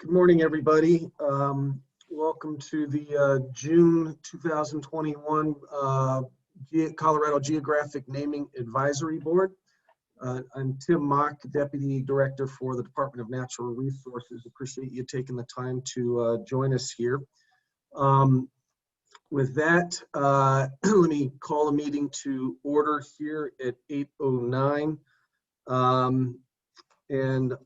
Good morning, everybody. Welcome to the June 2021 Colorado Geographic Naming Advisory Board. I'm Tim Mock, Deputy Director for the Department of Natural Resources. Appreciate you taking the time to join us here. With that, let me call a meeting to order here at 8:09. And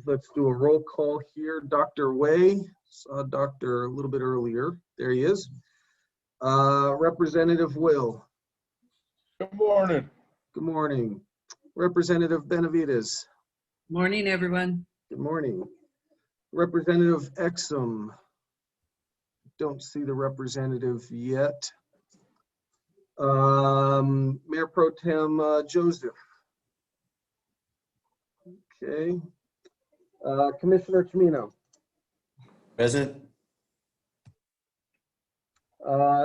let's do a roll call here. Dr. Way, saw Doctor a little bit earlier. There he is. Representative Will. Good morning. Good morning. Representative Benavides. Morning, everyone. Good morning. Representative Exum. Don't see the representative yet. Mayor Pro Tem Joseph. Okay. Commissioner Chimino. Present.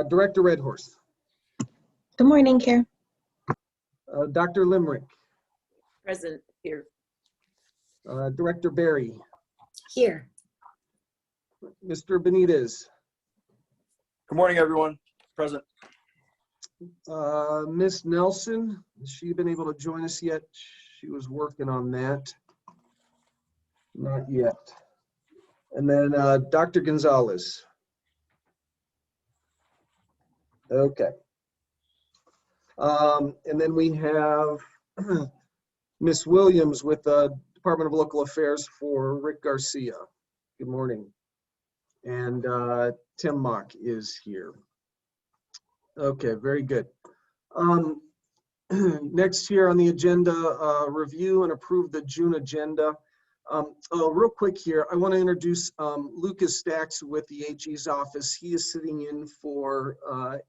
Director Redhorse. Good morning, Chair. Dr. Limerick. Present here. Director Barry. Here. Mr. Benitez. Good morning, everyone. Present. Miss Nelson, has she been able to join us yet? She was working on that. Not yet. And then Dr. Gonzalez. Okay. And then we have Miss Williams with the Department of Local Affairs for Rick Garcia. Good morning. And Tim Mock is here. Okay, very good. Next here on the agenda, review and approve the June agenda. Real quick here, I want to introduce Lucas Stacks with the AG's office. He is sitting in for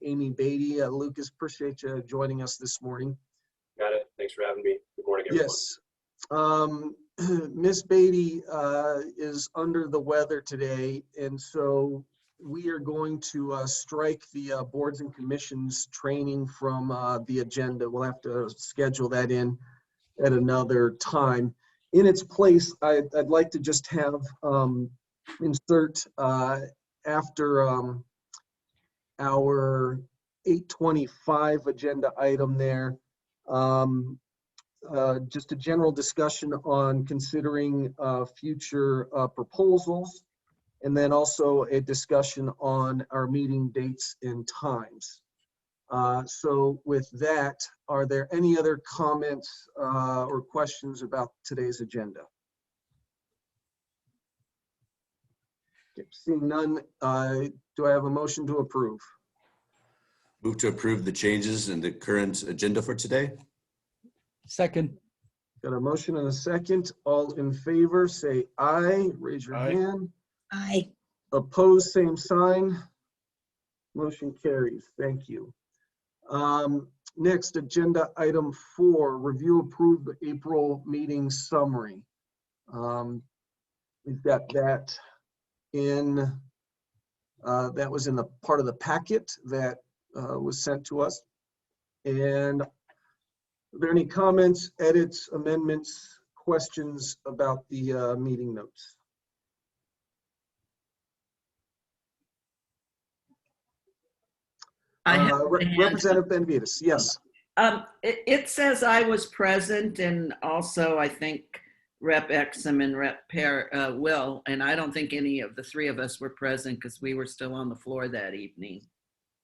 Amy Beatty. Lucas, appreciate you joining us this morning. Got it. Thanks for having me. Good morning, everyone. Yes. Miss Beatty is under the weather today, and so we are going to strike the boards and commissions training from the agenda. We'll have to schedule that in at another time. In its place, I'd like to just have insert after our 8:25 agenda item there, just a general discussion on considering future proposals, and then also a discussion on our meeting dates and times. So with that, are there any other comments or questions about today's agenda? Okay, seeing none, do I have a motion to approve? Move to approve the changes in the current agenda for today. Second. Got a motion and a second. All in favor, say aye. Raise your Aye. hand. Aye. Opposed, same sign. Motion carries. Thank you. Next, agenda item 4, review approve the April meeting summary. We've got that in, that was in the part of the packet that was sent to us. And are there any comments, edits, amendments, questions about the meeting notes? Representative Benavides, yes. It says I was present, and also I think Rep Exum and Rep Will, and I don't think any of the three of us were present because we were still on the floor that evening.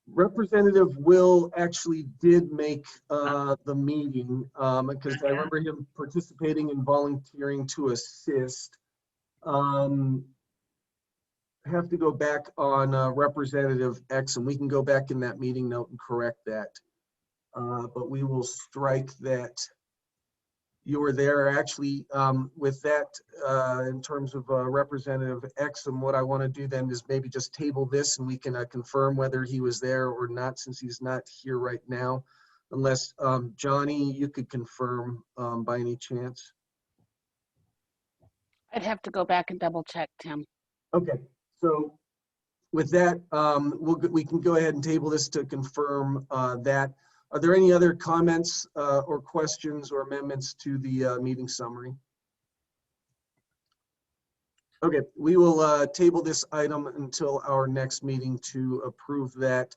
Representative Will actually did make the meeting because I remember him participating and volunteering to assist. Have to go back on Representative X, and we can go back in that meeting note and correct that. But we will strike that you were there. Actually, with that, in terms of Representative X, and what I want to do then is maybe just table this and we can confirm whether he was there or not, since he's not here right now. Unless, Johnny, you could confirm by any chance. I'd have to go back and double check, Tim. Okay. So with that, we can go ahead and table this to confirm that. Are there any other comments or questions or amendments to the meeting summary? Okay, we will table this item until our next meeting to approve that.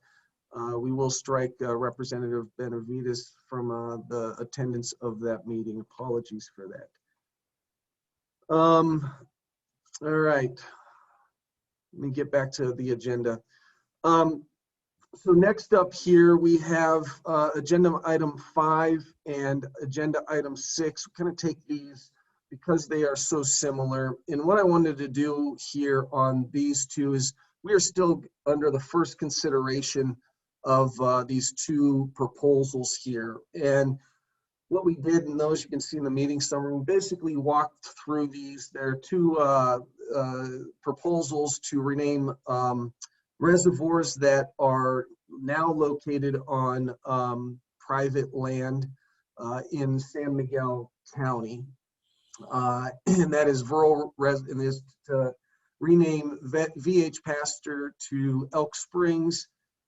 We will strike Representative Benavides from the attendance of that meeting. Apologies for that. All right. Let me get back to the agenda. So next up here, we have agenda item 5 and agenda item 6. We're going to take these because they are so similar. And what I wanted to do here on these two is we are still under the first consideration of these two proposals here. And what we did in those, you can see in the meeting summary, we basically walked through these. There are two proposals to rename reservoirs that are now located on private land in San Miguel County. And that is and is to rename VH Pasture to Elk Springs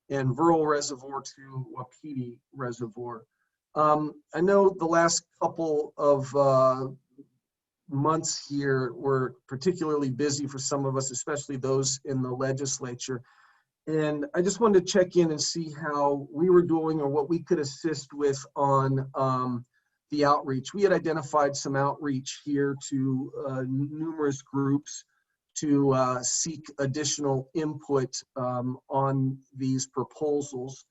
and Viral Reservoir to Wapiti Reservoir. I know the last couple of months here were particularly busy for some of us, especially those in the legislature. And I just wanted to check in and see how we were doing or what we could assist with on the outreach. We had identified some outreach here to numerous groups to seek additional input on these proposals.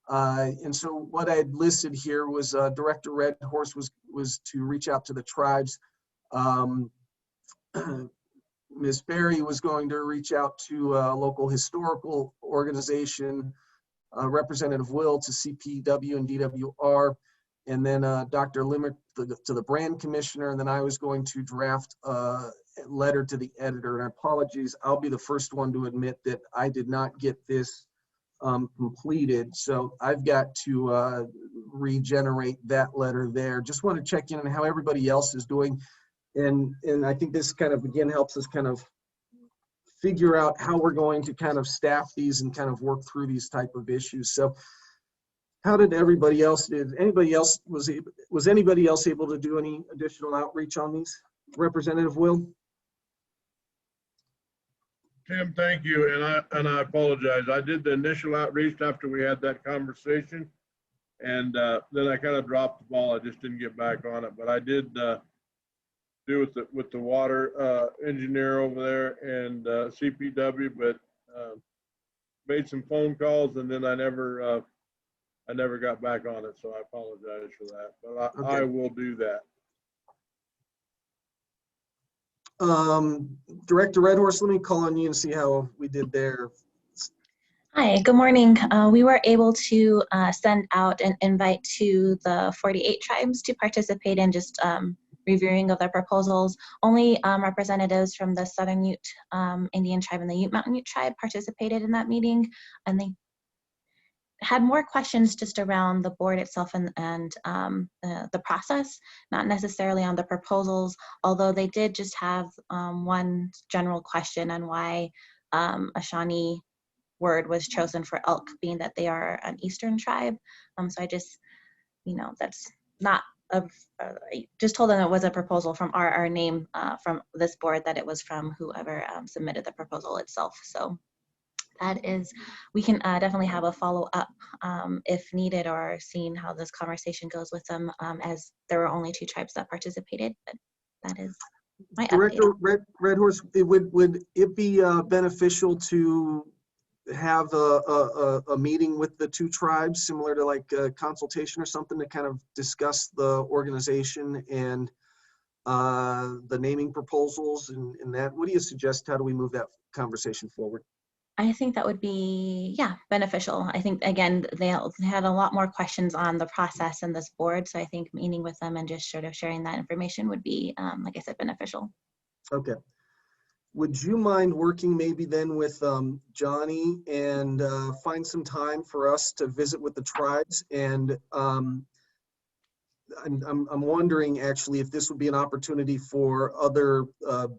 And so what I had listed here was Director Redhorse was to reach out to the tribes. Ms. Berry was going to reach out to a local historical organization, Representative Will to CPW and DWR, and then Dr. Limerick to the brand commissioner, and then I was going to draft a letter to the editor. And apologies, I'll be the first one to admit that I did not get this completed. So I've got to regenerate that letter there. Just want to check in on how everybody else is doing. And I think this kind of, again, helps us kind of figure out how we're going to kind of staff these and kind of work through these type of issues. So how did everybody else, was anybody else able to do any additional outreach on these? Representative Will? Tim, thank you, and I apologize. I did the initial outreach after we had that conversation, and then I kind of dropped the ball. I just didn't get back on it, but I did do with the water engineer over there and CPW, but made some phone calls, and then I never got back on it, so I apologize for that. But Okay. I will do that. Director Redhorse, let me call on you and see how we did there. Hi, good morning. We were able to send out an invite to the 48 tribes to participate in just reviewing of their proposals. Only representatives from the Southern Ute Indian tribe and the Ute Mountain Ute tribe participated in that meeting, and they had more questions just around the board itself and the process, not necessarily on the proposals, although they did just have one general question on why a Shawnee word was chosen for elk, being that they are an Eastern tribe. So I just, that's not I just told them it was a proposal from our name from this board, that it was from whoever submitted the proposal itself. So that is, we can definitely have a follow-up if needed, or seeing how this conversation goes with them, as there were only 2 tribes that participated. But that is my Director update. Redhorse, would it be beneficial to have a meeting with the 2 tribes, similar to like a consultation or something, to kind of discuss the organization and the naming proposals and that? What do you suggest? How do we move that conversation forward? I think that would be, yeah, beneficial. I think, again, they had a lot more questions on the process and this board. So I think meeting with them and just sort of sharing that information would be, like I said, beneficial. Okay. Would you mind working maybe then with Johnny and find some time for us to visit with the tribes? And I'm wondering actually if this would be an opportunity for other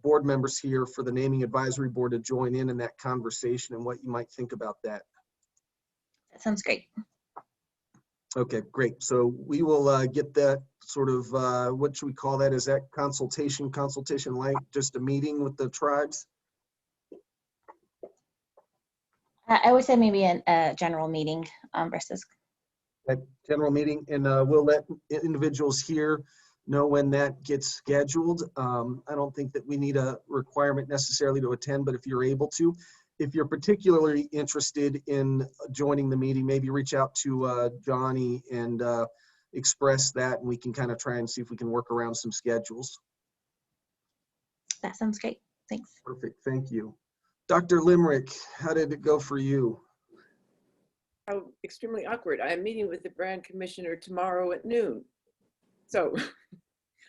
board members here for the naming advisory board to join in that conversation, and what you might think about that. That sounds great. Okay, great. So we will get that sort of, what should we call that? Is that consultation like just a meeting with the tribes? I would say maybe a general meeting versus. That general meeting, and we'll let individuals here know when that gets scheduled. I don't think that we need a requirement necessarily to attend, but if you're able to, if you're particularly interested in joining the meeting, maybe reach out to Johnny and express that, and we can kind of try and see if we can work around some schedules. That sounds great. Thanks. Perfect, thank you. Dr. Limerick, how did it go for you? How extremely awkward. I am meeting with the brand commissioner tomorrow at noon. So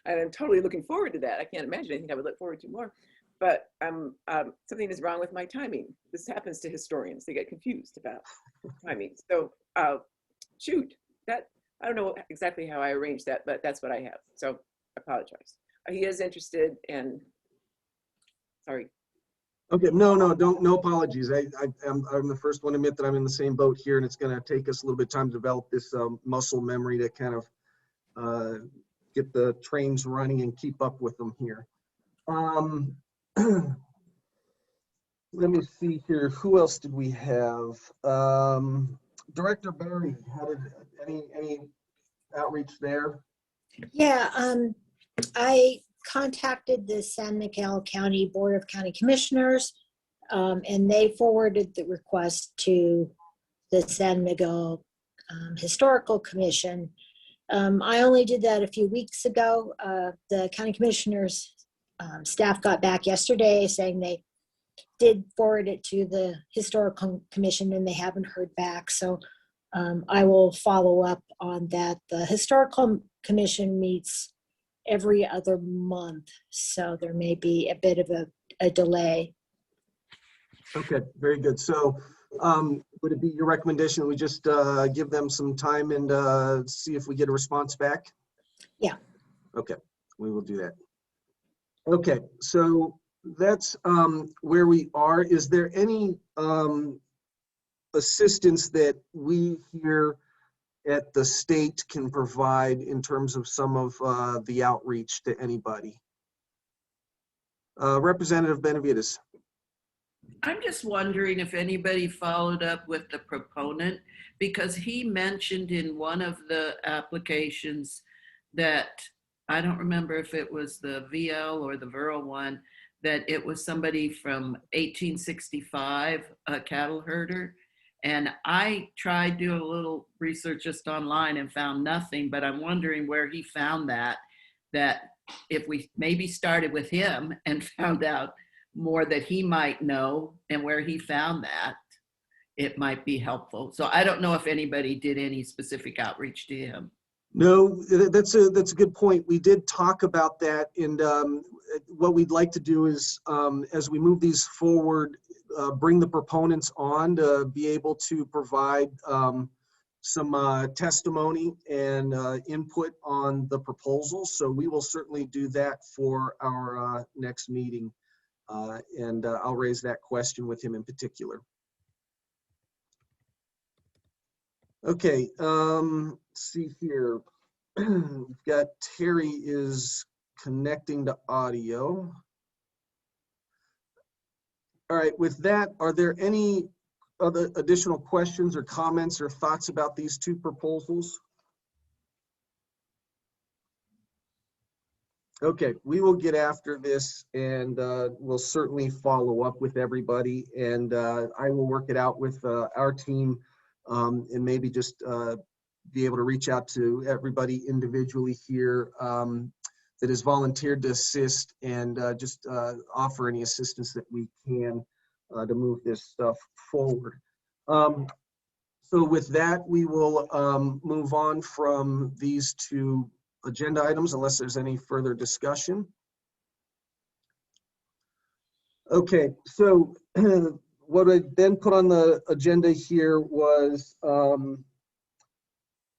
I'm totally looking forward to that. I can't imagine anything I would look forward to more. But something is wrong with my timing. This happens to historians. They get confused about timing. So shoot, that I don't know exactly how I arranged that, but that's what I have. So I apologize. He is interested, and sorry. Okay, no apologies. I'm the first one to admit that I'm in the same boat here, and it's going to take us a little bit of time to develop this muscle memory to kind of get the trains running and keep up with them here. Let me see here. Who else did we have? Director Barry, how did any outreach there? Yeah, I contacted the San Miguel County Board of County Commissioners, and they forwarded the request to the San Miguel Historical Commission. I only did that a few weeks ago. The county commissioners staff got back yesterday saying they did forward it to the Historical Commission and they haven't heard back. So I will follow up on that. The Historical Commission meets every other month, so there may be a bit of a delay. Okay, very good. So would it be your recommendation that we just give them some time and see if we get a response back? Yeah. Okay, we will do that. Okay, so that's where we are. Is there any assistance that we here at the state can provide in terms of some of the outreach to anybody? Representative Benavides. I'm just wondering if anybody followed up with the proponent, because he mentioned in one of the applications that, I don't remember if it was the VL or the Viral one, that it was somebody from 1865, a cattle herder. And I tried doing a little research just online and found nothing, but I'm wondering where he found that if we maybe started with him and found out more that he might know and where he found that, it might be helpful. So I don't know if anybody did any specific outreach to him. No, that's a good point. We did talk about that, and what we'd like to do is, as we move these forward, bring the proponents on to be able to provide some testimony and input on the proposals. So we will certainly do that for our next meeting, and I'll raise that question with him in particular. Okay, let's see here. We've got Terry is connecting to audio. All right, with that, are there any other additional questions or comments or thoughts about these two proposals? Okay, we will get after this, and we'll certainly follow up with everybody, and I will work it out with our team, and maybe just be able to reach out to everybody individually here that has volunteered to assist, and just offer any assistance that we can to move this stuff forward. So with that, we will move on from these two agenda items unless there's any further discussion. Okay, so what I then put on the agenda here was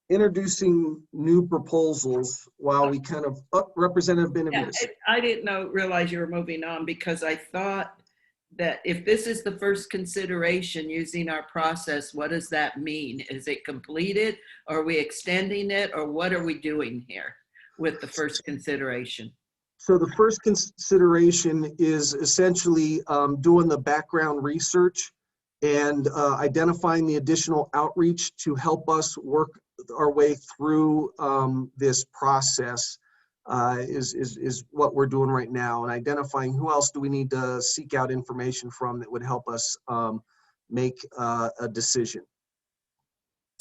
introducing new proposals while we kind of, Representative Benavides. Yeah, I didn't realize you were moving on, because I thought that if this is the first consideration using our process, what does that mean? Is it completed? Are we extending it? Or what are we doing here with the first consideration? So the first consideration is essentially doing the background research and identifying the additional outreach to help us work our way through this process is what we're doing right now, and identifying who else do we need to seek out information from that would help us make a decision.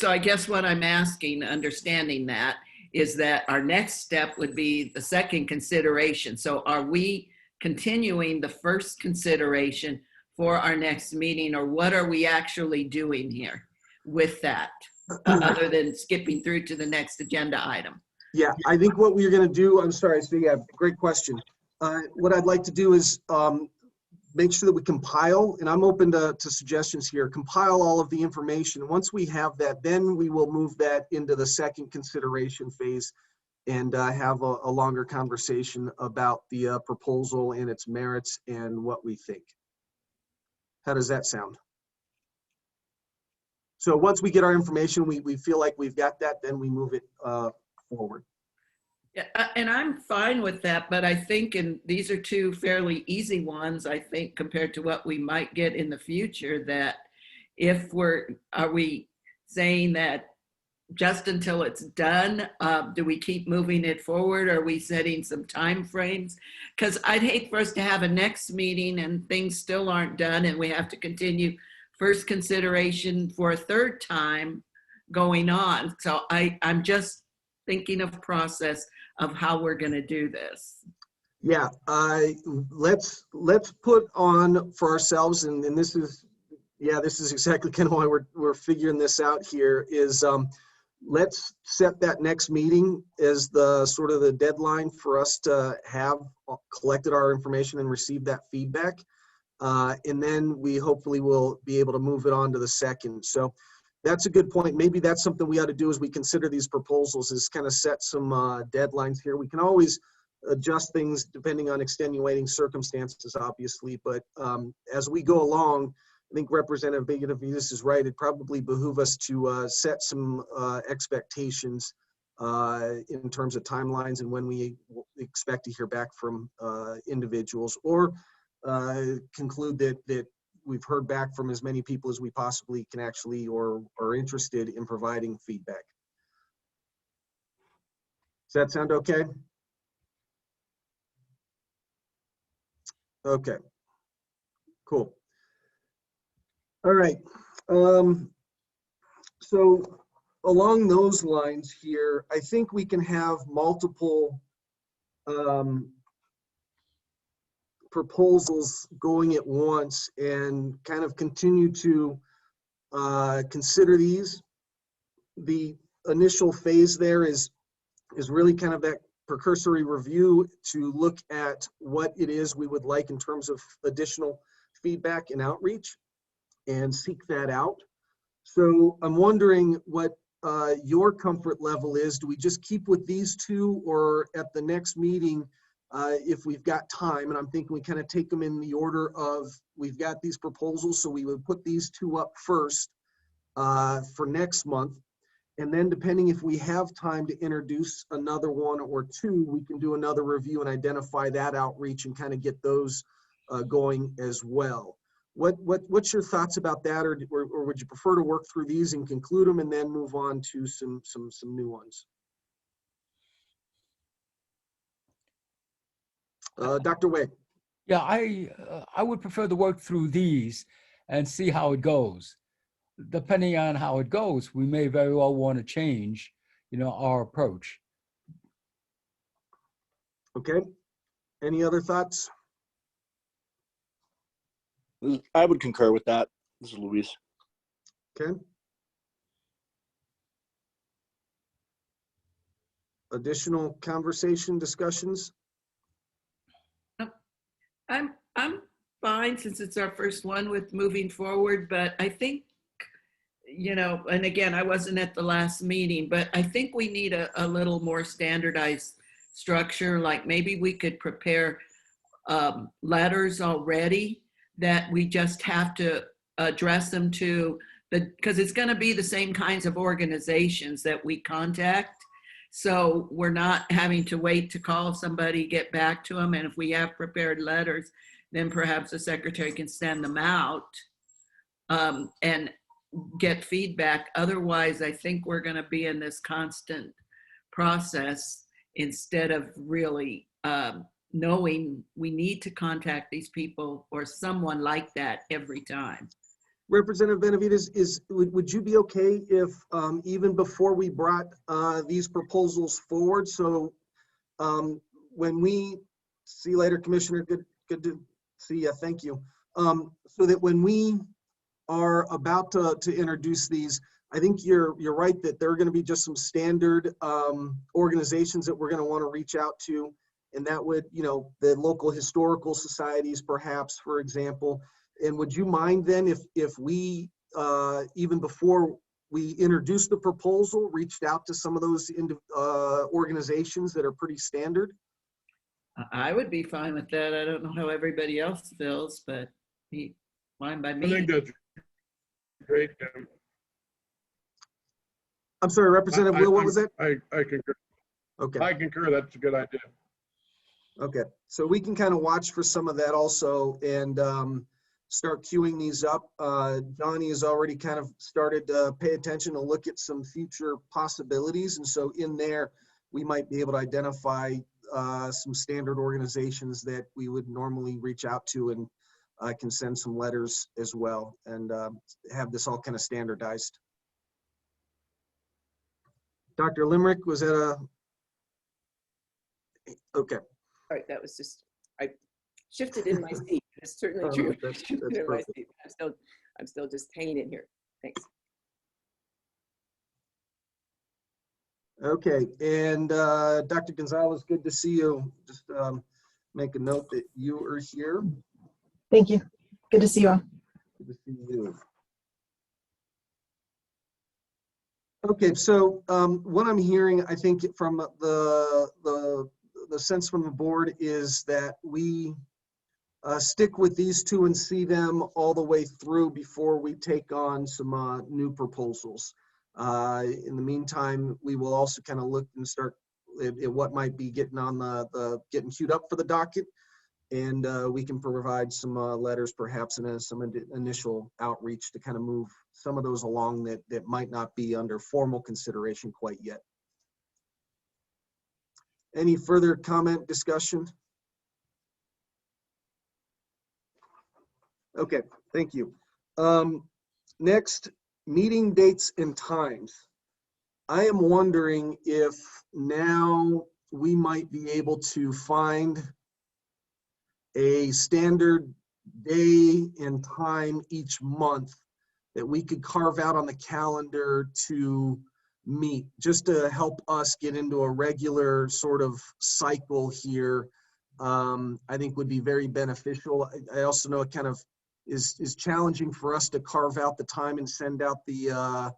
So I guess what I'm asking, understanding that, is that our next step would be the second consideration. So are we continuing the first consideration for our next meeting, or what are we actually doing here with that, other than skipping through to the next agenda item? Yeah, I think what we're going to do, I'm sorry, so yeah, great question. What I'd like to do is make sure that we compile, and I'm open to suggestions here, compile all of the information. Once we have that, then we will move that into the second consideration phase and have a longer conversation about the proposal and its merits and what we think. How does that sound? So once we get our information, we feel like we've got that, then we move it forward. Yeah, and I'm fine with that, but I think, and these are two fairly easy ones, I think, compared to what we might get in the future, that if are we saying that just until it's done, do we keep moving it forward? Are we setting some time frames? Because I'd hate for us to have a next meeting and things still aren't done and we have to continue first consideration for a third time going on. So I'm just thinking of process of how we're going to do this. Yeah, let's put on for ourselves, and this is, yeah, this is exactly kind of why we're figuring this out here, is let's set that next meeting as the sort of the deadline for us to have collected our information and receive that feedback. And then we hopefully will be able to move it on to the second. So that's a good point. Maybe that's something we ought to do as we consider these proposals, is kind of set some deadlines here. We can always adjust things depending on extenuating circumstances, obviously. But as we go along, I think Representative Benavides is right. It probably behoove us to set some expectations in terms of timelines and when we expect to hear back from individuals, or conclude that we've heard back from as many people as we possibly can actually, or are interested in providing feedback. Does that sound okay? Okay, cool. All right. So along those lines here, I think we can have multiple proposals going at once and kind of continue to consider these. The initial phase there is really kind of that precursory review to look at what it is we would like in terms of additional feedback and outreach, and seek that out. So I'm wondering what your comfort level is. Do we just keep with these two, or at the next meeting, if we've got time, and I'm thinking we kind of take them in the order of, we've got these proposals, so we would put these two up first for next month. And then depending if we have time to introduce another one or two, we can do another review and identify that outreach and kind of get those going as well. What's your thoughts about that, or would you prefer to work through these and conclude them and then move on to some new ones? Dr. Wade. Yeah, I would prefer to work through these and see how it goes. Depending on how it goes, we may very well want to change, our approach. Okay. Any other thoughts? I would concur with that. This is Luis. Okay. Additional conversation, discussions? I'm fine, since it's our first one, with moving forward, but I think, and again, I wasn't at the last meeting, but I think we need a little more standardized structure. Like maybe we could prepare letters already that we just have to address them to because it's going to be the same kinds of organizations that we contact. So we're not having to wait to call somebody, get back to them. And if we have prepared letters, then perhaps the secretary can send them out and get feedback. Otherwise, I think we're going to be in this constant process instead of really knowing we need to contact these people or someone like that every time. Representative Benavides, would you be okay if even before we brought these proposals forward, so when we see you later, Commissioner, good to see you, thank you. So that when we are about to introduce these, I think you're right that there are going to be just some standard organizations that we're going to want to reach out to, and that would, you know, the local historical societies, perhaps, for example. And would you mind then if we, even before we introduced the proposal, reached out to some of those organizations that are pretty standard? I would be fine with that. I don't know how everybody else feels, but fine by me. I think that's great. I'm sorry, Representative Will, what was that? I concur. Okay. I concur. That's a good idea. Okay, so we can kind of watch for some of that also and start queuing these up. Johnny has already kind of started to pay attention to look at some future possibilities. And so in there, we might be able to identify some standard organizations that we would normally reach out to, and I can send some letters as well and have this all kind of standardized. Dr. Limerick, was that a, okay. All right, that was just, I shifted in my seat. It's certainly Oh, true. that's Shifted in my perfect. seat. I'm still just hanging in here. Thanks. Okay, and Dr. Gonzalez, good to see you. Just make a note that you are here. Thank you. Good to see you all. Good to see you. Okay, so what I'm hearing, I think from the sense from the board is that we stick with these two and see them all the way through before we take on some new proposals. In the meantime, we will also kind of look and start at what might be getting on getting queued up for the docket, and we can provide some letters perhaps and some initial outreach to kind of move some of those along that might not be under formal consideration quite yet. Any further comment, discussion? Okay, thank you. Next, meeting dates and times. I am wondering if now we might be able to find a standard day and time each month that we could carve out on the calendar to meet, just to help us get into a regular sort of cycle here. I think would be very beneficial. I also know it kind of is challenging for us to carve out the time and send out the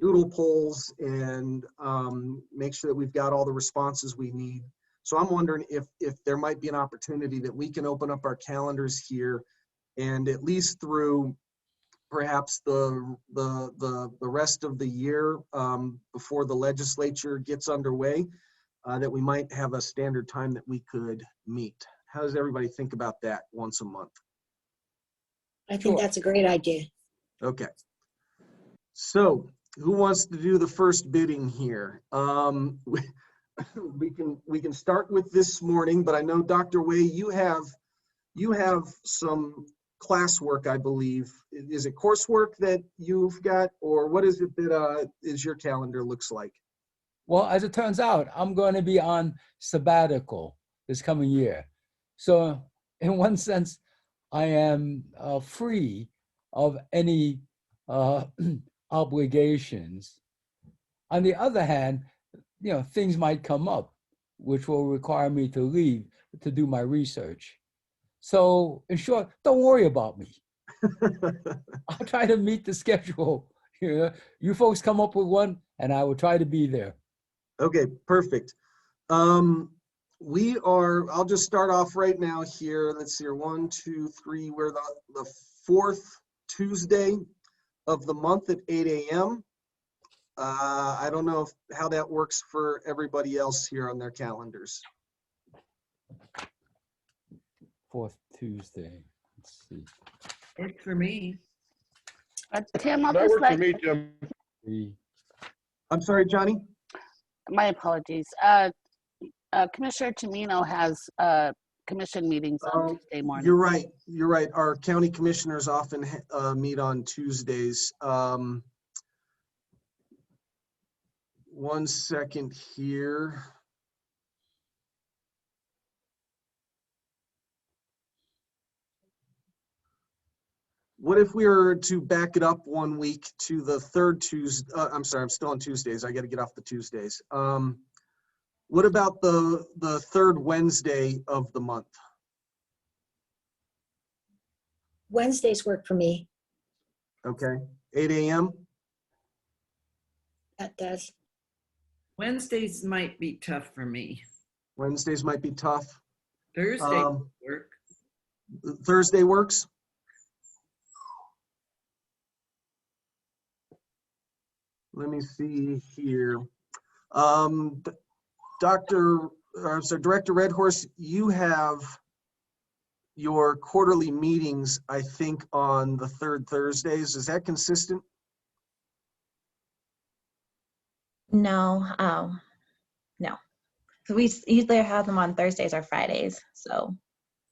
doodle polls and make sure that we've got all the responses we need. So I'm wondering if there might be an opportunity that we can open up our calendars here, and at least through perhaps the rest of the year before the legislature gets underway, that we might have a standard time that we could meet. How does everybody think about that once a month? I think that's a great idea. Okay. So who wants to do the first bidding here? We can start with this morning, but I know Dr. Way, you have some classwork, I believe. Is it coursework that you've got, or what is it that is your calendar looks like? Well, as it turns out, I'm going to be on sabbatical this coming year. So in one sense, I am free of any obligations. On the other hand, you know, things might come up which will require me to leave to do my research. So in short, don't worry about me. I'll try to meet the schedule. You folks come up with one and I will try to be there. Okay, perfect. I'll just start off right now here. Let's see here, 1, 2, 3, we're the fourth Tuesday of the month at 8 a.m. I don't know how that works for everybody else here on their calendars. Fourth Tuesday. Let's see. Worked for me. Tim, I'll That just worked for let, me, Tim. I'm sorry, Johnny? my apologies. Commissioner Tamino has commission meetings on Tuesday morning. You're right. You're right. Our county commissioners often meet on Tuesdays. 1 second here. What if we were to back it up 1 week to the third Tuesday? I'm sorry, I'm still on Tuesdays. I got to get off the Tuesdays. What about the third Wednesday of the month? Wednesdays work for me. Okay, 8 a.m. That does. Wednesdays might be tough for me. Wednesdays might be tough. Thursday work. Thursday works? Let me see here. Director Redhorse, you have your quarterly meetings, I think, on the third Thursdays. Is that consistent? No, no. So we usually have them on Thursdays or Fridays. So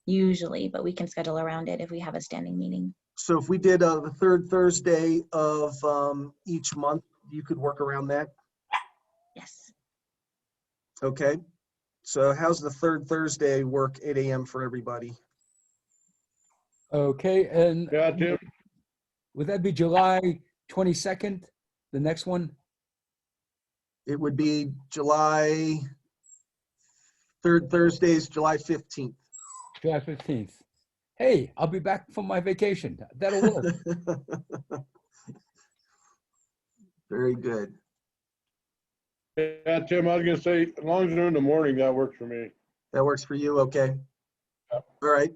usually, but we can schedule around it if we have a standing meeting. So if we did the third Thursday of each month, you could work around that? Yes. Okay. So how's the third Thursday work, 8 a.m. for everybody? Okay, and Yeah, Tim. would that be July 22nd, the next one? It would be third Thursday is July 15th. July 15th. Hey, I'll be back from my vacation. That'll work. Very good. Yeah, Tim, I was gonna say, as long as they're in the morning, that works for me. That works for you, okay? Yep. All right.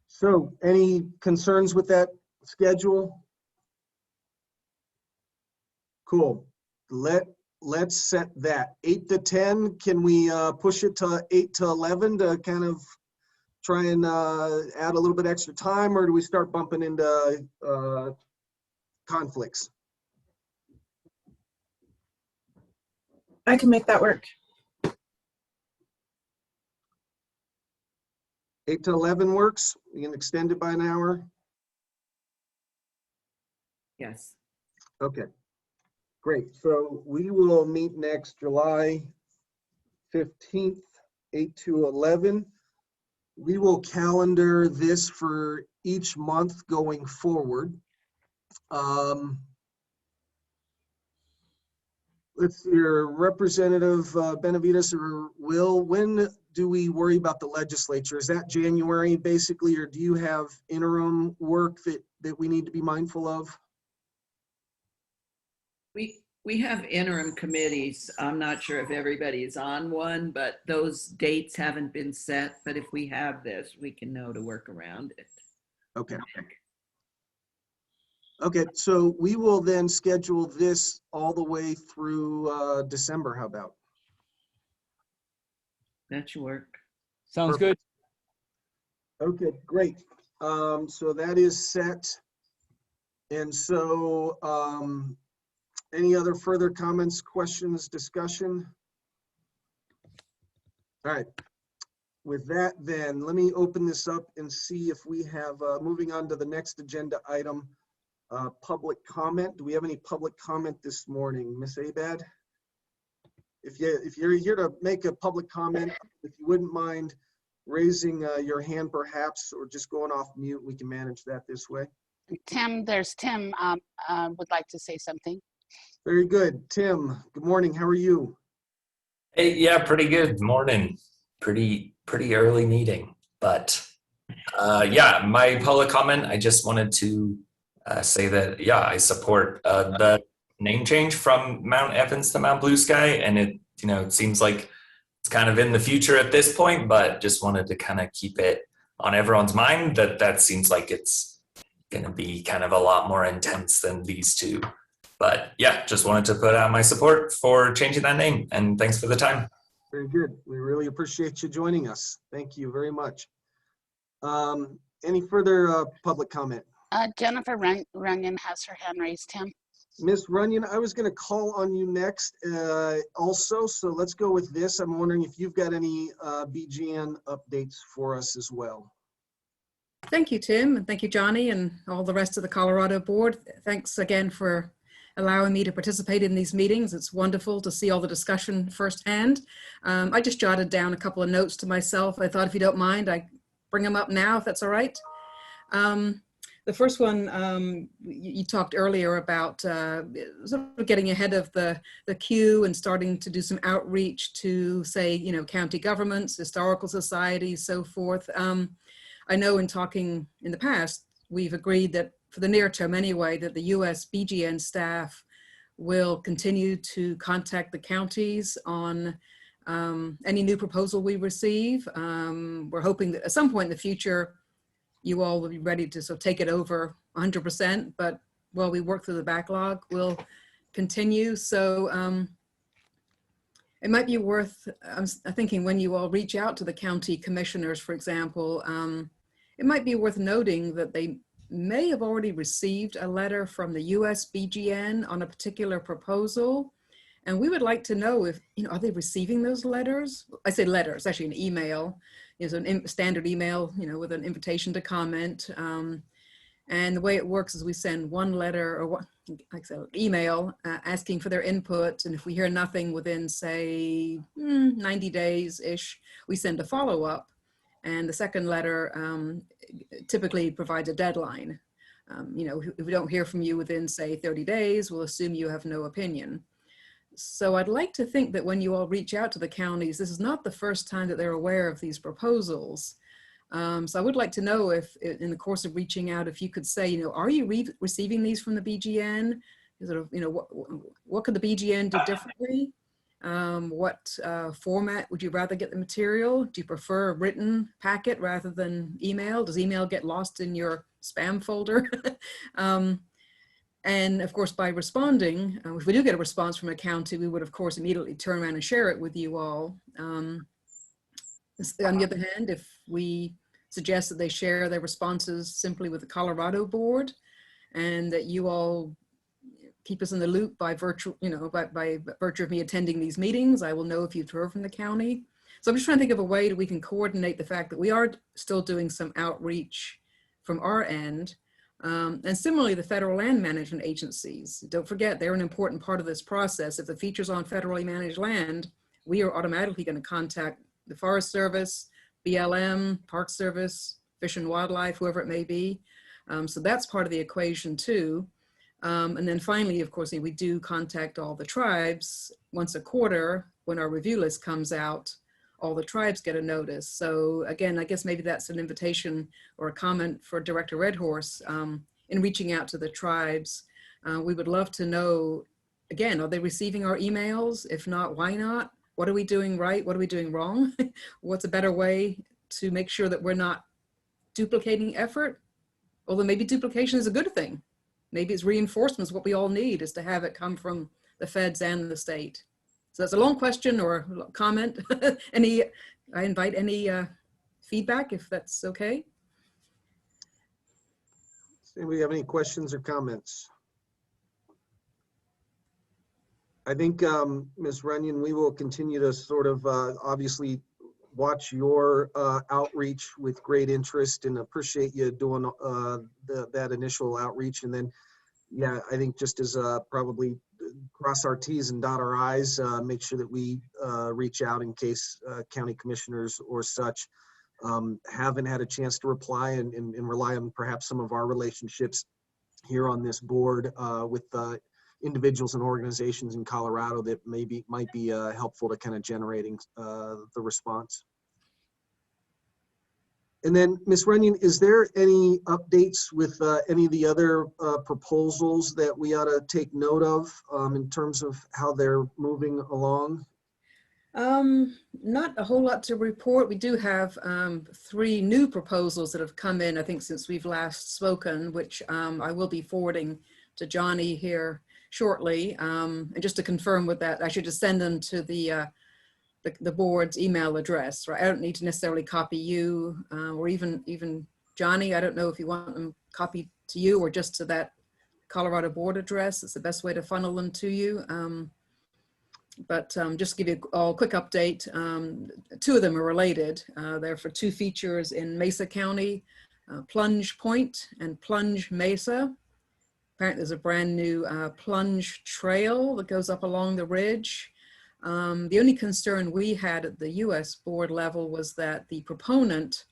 So any concerns with that schedule? Cool. Let's set that 8 to 10. Can we push it to 8 to 11 to kind of try and add a little bit extra time, or do we start bumping into conflicts? I can make that work. 8 to 11 works? We can extend it by an hour? Yes. Okay, great. So we will meet next July 15th, 8 to 11. We will calendar this for each month going forward. Let's see here, Representative Benavides or Will, when do we worry about the legislature? Is that January basically, or do you have interim work that we need to be mindful of? We have interim committees. I'm not sure if everybody is on one, but those dates haven't been set. But if we have this, we can know to work around it. Okay. Okay, so we will then schedule this all the way through December. How about? That should work. Sounds good. Okay, great. So that is set. And so any other further comments, questions, discussion? All right. With that, then, let me open this up and see if we have, moving on to the next agenda item, public comment. Do we have any public comment this morning? Ms. Abad? If you're here to make a public comment, if you wouldn't mind raising your hand perhaps, or just going off mute, we can manage that this way. Tim, there's Tim would like to say something. Very good. Tim, good morning. How are you? Hey, yeah, pretty good. Morning. Pretty early meeting, but yeah, my public comment, I just wanted to say that, yeah, I support the name change from Mount Evans to Mount Blue Sky, and it seems like it's kind of in the future at this point, but just wanted to kind of keep it on everyone's mind that seems like it's going to be kind of a lot more intense than these two. But yeah, just wanted to put out my support for changing that name, and thanks for the time. Very good. We really appreciate you joining us. Thank you very much. Any further public comment? Jennifer Runyon has her hand raised, Tim. Ms. Runyon, I was going to call on you next also, so let's go with this. I'm wondering if you've got any BGN updates for us as well. Thank you, Tim, and thank you, Johnny, and all the rest of the Colorado board. Thanks again for allowing me to participate in these meetings. It's wonderful to see all the discussion firsthand. I just jotted down a couple of notes to myself. I thought, if you don't mind, I bring them up now, if that's all right. The first one, you talked earlier about sort of getting ahead of the queue and starting to do some outreach to, say, you know, county governments, historical societies, so forth. I know in talking in the past, we've agreed that for the near term anyway, that the US BGN staff will continue to contact the counties on any new proposal we receive. We're hoping that at some point in the future, you all will be ready to sort of take it over 100%, but while we work through the backlog, we'll continue. So it might be worth, I'm thinking, when you all reach out to the county commissioners, for example, it might be worth noting that they may have already received a letter from the US BGN on a particular proposal. And we would like to know if, you know, are they receiving those letters? I say letters, actually an email. Is a standard email, you know, with an invitation to comment. And the way it works is we send one letter or what, like I said, email asking for their input. And if we hear nothing within, say, 90 days-ish, we send a follow-up. And the second letter typically provides a deadline. You know, if we don't hear from you within, say, 30 days, we'll assume you have no opinion. So I'd like to think that when you all reach out to the counties, this is not the first time that they're aware of these proposals. So I would like to know if, in the course of reaching out, if you could say, you know, are you receiving these from the BGN? Is it, you know, what could the BGN do differently? What format would you rather get the material? Do you prefer a written packet rather than email? Does email get lost in your spam folder? And of course, by responding, if we do get a response from a county, we would of course immediately turn around and share it with you all. On the other hand, if we suggest that they share their responses simply with the Colorado board, and that you all keep us in the loop by virtue, you know, by virtue of me attending these meetings, I will know if you've heard from the county. So I'm just trying to think of a way that we can coordinate the fact that we are still doing some outreach from our end. And similarly, the federal land management agencies, don't forget, they're an important part of this process. If the feature's on federally managed land, we are automatically going to contact the Forest Service, BLM, Park Service, Fish and Wildlife, whoever it may be. So that's part of the equation too. And then finally, of course, we do contact all the tribes once a quarter. When our review list comes out, all the tribes get a notice. So again, I guess maybe that's an invitation or a comment for Director Redhorse in reaching out to the tribes. We would love to know, again, are they receiving our emails? If not, why not? What are we doing right? What are we doing wrong? What's a better way to make sure that we're not duplicating effort? Although maybe duplication is a good thing. Maybe it's reinforcement is what we all need, is to have it come from the feds and the state. So that's a long question or comment. I invite any feedback if that's okay. Does anybody have any questions or comments? I think, Ms. Runyon, we will continue to sort of obviously watch your outreach with great interest and appreciate you doing that initial outreach. And then, yeah, I think just as probably cross our T's and dot our I's, make sure that we reach out in case county commissioners or such haven't had a chance to reply, and rely on perhaps some of our relationships here on this board with individuals and organizations in Colorado that might be helpful to kind of generating the response. And then, Ms. Runyon, is there any updates with any of the other proposals that we ought to take note of in terms of how they're moving along? Not a whole lot to report. We do have 3 new proposals that have come in, I think, since we've last spoken, which I will be forwarding to Johnny here shortly. And just to confirm with that, I should just send them to the board's email address, right? I don't need to necessarily copy you or even Johnny. I don't know if you want them copied to you or just to that Colorado board address. It's the best way to funnel them to you. But just to give you a quick update, 2 of them are related. They're for 2 features in Mesa County, Plunge Point and Plunge Mesa. Apparently there's a brand new plunge trail that goes up along the ridge. The only concern we had at the US board level was that the proponent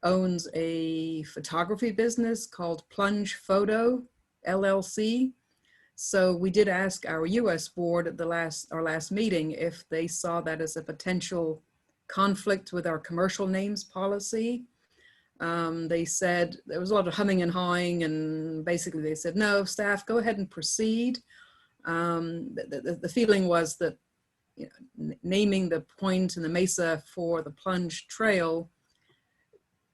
owns a photography business called Plunge Photo LLC. So we did ask our US board at our last meeting if they saw that as a potential conflict with our commercial names policy. They said there was a lot of humming and hawing, and basically they said, no, staff, go ahead and proceed. The feeling was that, you know, naming the point in the mesa for the plunge trail,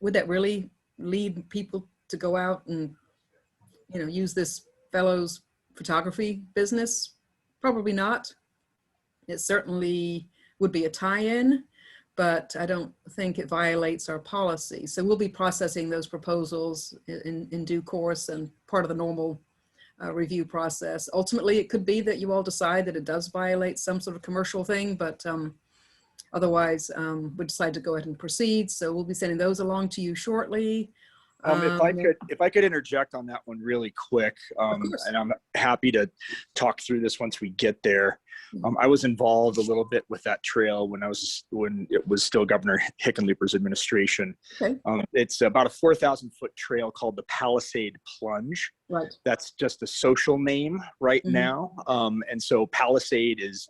would that really lead people to go out and, you know, use this fellow's photography business? Probably not. It certainly would be a tie-in, but I don't think it violates our policy. So we'll be processing those proposals in due course and part of the normal review process. Ultimately, it could be that you all decide that it does violate some sort of commercial thing, but otherwise we decide to go ahead and proceed. So we'll be sending those along to you shortly. If I could interject on that one really quick, and I'm happy to talk through this once we get there. I was involved a little bit with that trail when it was still Governor Hickenlooper's administration. Okay. It's about a 4,000-foot trail called the Palisade Plunge. Right. That's just a social name right now, and so Palisade is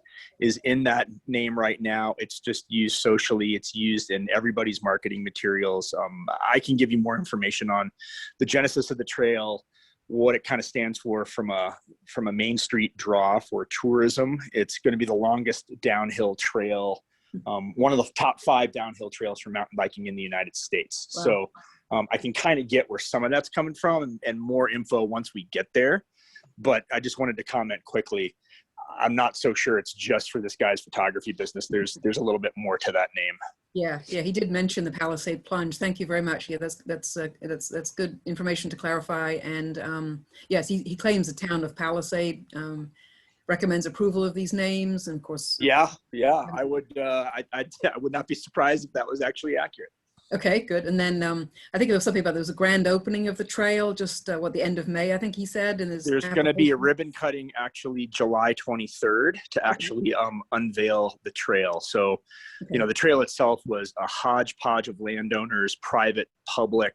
in that name right now. It's just used socially. It's used in everybody's marketing materials. I can give you more information on the genesis of the trail, what it kind of stands for from a Main Street draw for tourism. It's going to be the longest downhill trail, one of the top 5 downhill trails for mountain biking in the United States. Wow. So I can kind of get where some of that's coming from and more info once we get there. But I just wanted to comment quickly. I'm not so sure it's just for this guy's photography business. There's a little bit more to that name. Yeah, he did mention the Palisade Plunge. Thank you very much. Yeah, that's good information to clarify. And yes, he claims the town of Palisade recommends approval of these names, and of course. Yeah, I would not be surprised if that was actually accurate. Okay, good. And then I think there was something about there was a grand opening of the trail, just the end of May, I think he said. And there's going to be a ribbon cutting actually July 23rd to actually unveil the trail. So, you know, the trail itself was a hodgepodge of landowners, private, public.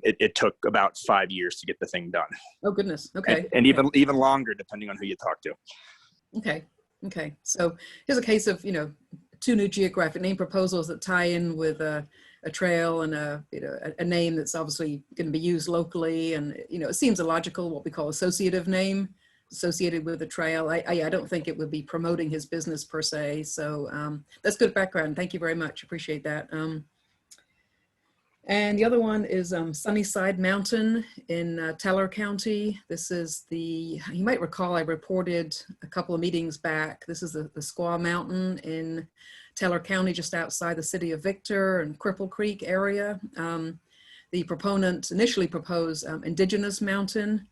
It took about 5 years to get the thing done. Oh, goodness. Okay. And even longer, depending on who you talk to. Okay. So here's a case of, you know, 2 new geographic name proposals that tie in with a trail and a name that's obviously going to be used locally, and you know, it seems illogical what we call associative name associated with the trail. I don't think it would be promoting his business per se. So that's good background. Thank you very much. Appreciate that. And the other one is Sunnyside Mountain in Teller County. This is you might recall I reported a couple of meetings back. This is the Squaw Mountain in Teller County, just outside the city of Victor and Cripple Creek area. The proponent initially proposed Indigenous Mountain,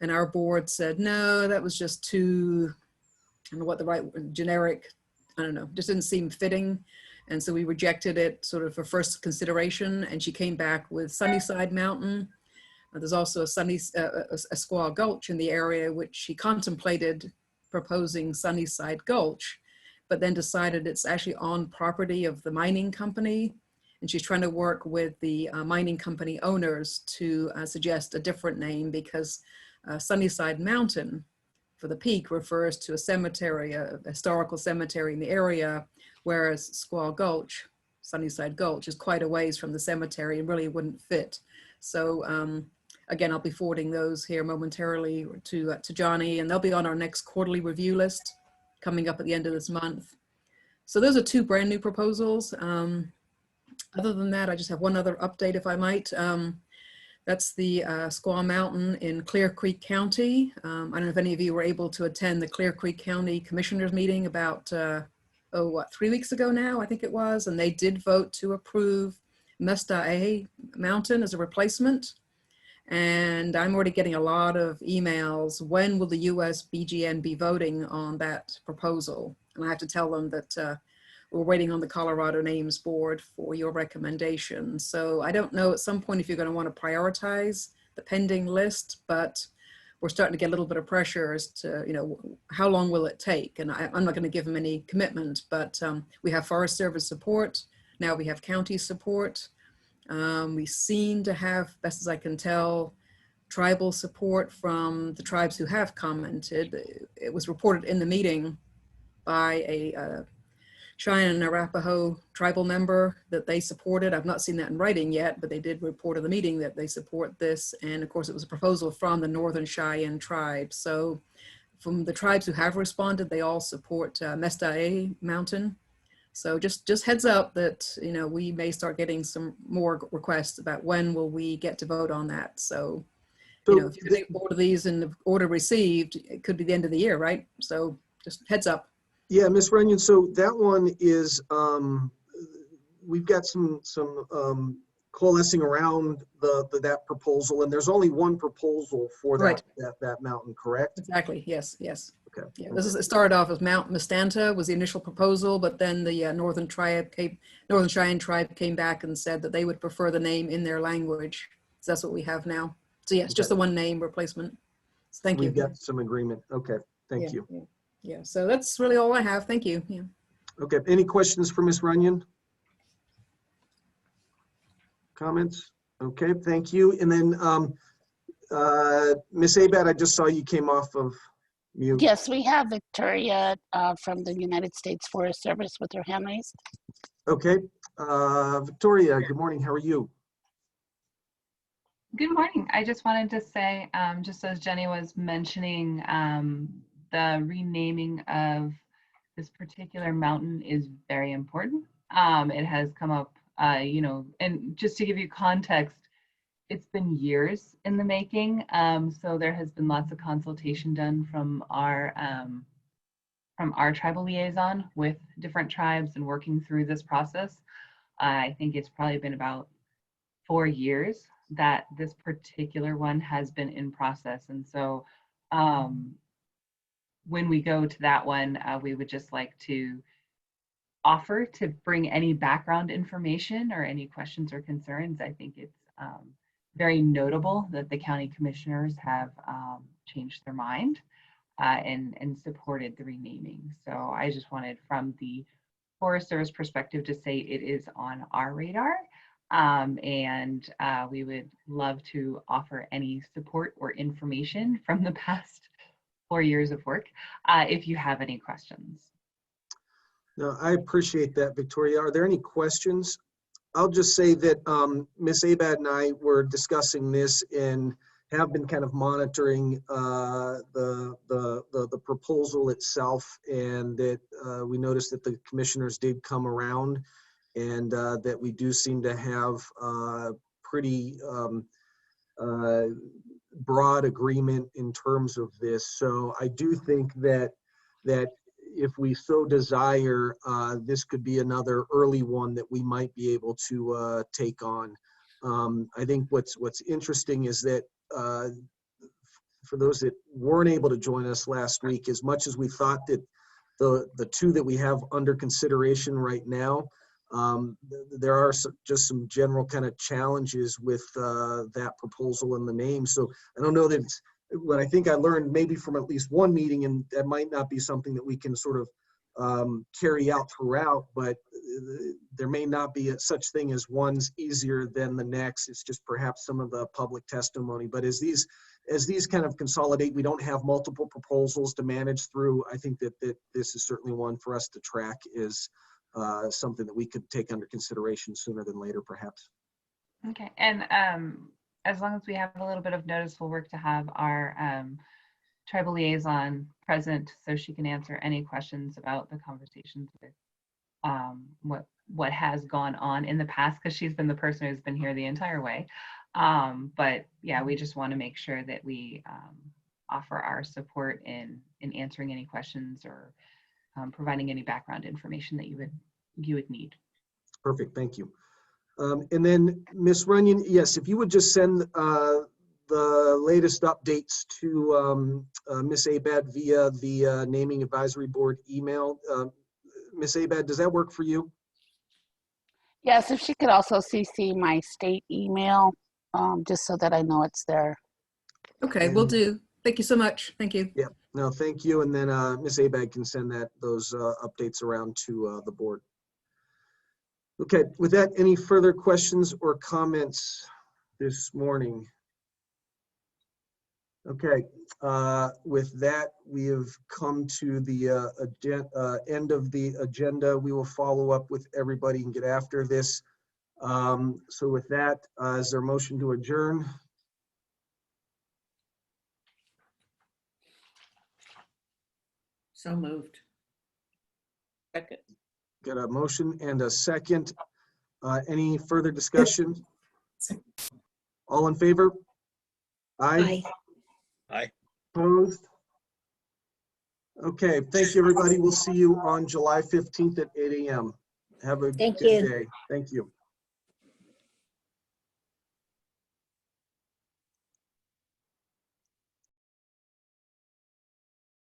and our board said, no, that was just too, I don't know what the right generic, I don't know, just didn't seem fitting. And so we rejected it sort of for first consideration, and she came back with Sunnyside Mountain. There's also a Squaw Gulch in the area, which she contemplated proposing Sunnyside Gulch, but then decided it's actually on property of the mining company. And she's trying to work with the mining company owners to suggest a different name, because Sunnyside Mountain for the peak refers to a cemetery, a historical cemetery in the area, whereas Squaw Gulch, Sunnyside Gulch, is quite a ways from the cemetery and really wouldn't fit. So again, I'll be forwarding those here momentarily to Johnny, and they'll be on our next quarterly review list coming up at the end of this month. So those are two brand new proposals. Other than that, I just have one other update, if I might. That's the Squaw Mountain in Clear Creek County. I don't know if any of you were able to attend the Clear Creek County Commissioners meeting about, 3 weeks ago now, I think it was, and they did vote to approve Mesta Mountain as a replacement. And I'm already getting a lot of emails. When will the US BGN be voting on that proposal? And I have to tell them that we're waiting on the Colorado Names Board for your recommendation. So I don't know at some point if you're going to want to prioritize the pending list, but we're starting to get a little bit of pressure as to, how long will it take? And I'm not going to give them any commitment, but we have Forest Service support. Now we have county support. We seem to have, best as I can tell, tribal support from the tribes who have commented. It was reported in the meeting by a Cheyenne and Arapaho tribal member that they supported. I've not seen that in writing yet, but they did report at the meeting that they support this. And of course, it was a proposal from the Northern Cheyenne tribe. So from the tribes who have responded, they all support Mesta Mountain. So just heads up that, we may start getting some more requests about when will we get to vote on that. So, if you're going to order these in the order received, it could be the end of the year, right? So just heads up. Yeah, Ms. Runyon, so that one is, we've got some coalescing around that proposal, and there's only one proposal for Right. that mountain, correct? Exactly, yes. Okay. Yeah, it started off as Mount Mastanta was the initial proposal, but then the Northern Cheyenne tribe came back and said that they would prefer the name in their language. So that's what we have now. So yeah, it's just the one name replacement. So thank you. We've got some agreement. Okay, thank you. Yeah, so that's really all I have. Thank you. Yeah. Okay, any questions for Ms. Runyon? Comments? Okay, thank you. And then Ms. Abad, I just saw you came off of mute. Yes, we have Victoria from the United States Forest Service with her hand raised. Okay, Victoria, good morning. How are you? Good morning. I just wanted to say, just as Jenny was mentioning, the renaming of this particular mountain is very important. It has come up, and just to give you context, it's been years in the making. So there has been lots of consultation done from our tribal liaison with different tribes and working through this process. I think it's probably been about 4 years that this particular one has been in process. And so when we go to that one, we would just like to offer to bring any background information or any questions or concerns. I think it's very notable that the county commissioners have changed their mind and supported the renaming. So I just wanted, from the Forest Service perspective, to say it is on our radar. And we would love to offer any support or information from the past 4 years of work if you have any questions. No, I appreciate that, Victoria. Are there any questions? I'll just say that Ms. Abad and I were discussing this and have been kind of monitoring the proposal itself, and that we noticed that the commissioners did come around, and that we do seem to have pretty broad agreement in terms of this. So I do think that if we so desire, this could be another early one that we might be able to take on. I think what's interesting is that for those that weren't able to join us last week, as much as we thought that the two that we have under consideration right now, there are just some general kind of challenges with that proposal and the name. So I don't know that it's what I think I learned maybe from at least one meeting, and that might not be something that we can sort of carry out throughout, but there may not be such thing as one's easier than the next. It's just perhaps some of the public testimony. But as these kind of consolidate, we don't have multiple proposals to manage through. I think that this is certainly one for us to track, is something that we could take under consideration sooner than later, perhaps. Okay, and as long as we have a little bit of notice, we'll work to have our tribal liaison present so she can answer any questions about the conversations with what has gone on in the past, because she's been the person who's been here the entire way. But yeah, we just want to make sure that we offer our support in answering any questions or providing any background information that you would need. Perfect, thank you. And then Ms. Runyon, yes, if you would just send the latest updates to Ms. Abad via the Naming Advisory Board email. Ms. Abad, does that work for you? Yes, if she could also CC my state email, just so that I know it's there. Okay, will do. Thank you so much. Thank you. Yeah, no, thank you. And then Ms. Abad can send those updates around to the board. Okay, with that, any further questions or comments this morning? Okay, with that, we have come to the end of the agenda. We will follow up with everybody and get after this. So with that, is there a motion to adjourn? So moved. Second. Got a motion and a second. Any further discussion? All in favor? Aye. Aye. Opposed? Okay, thank you, everybody. We'll see you on July 15th at 8 a.m. Have a Thank good you. day. Thank you.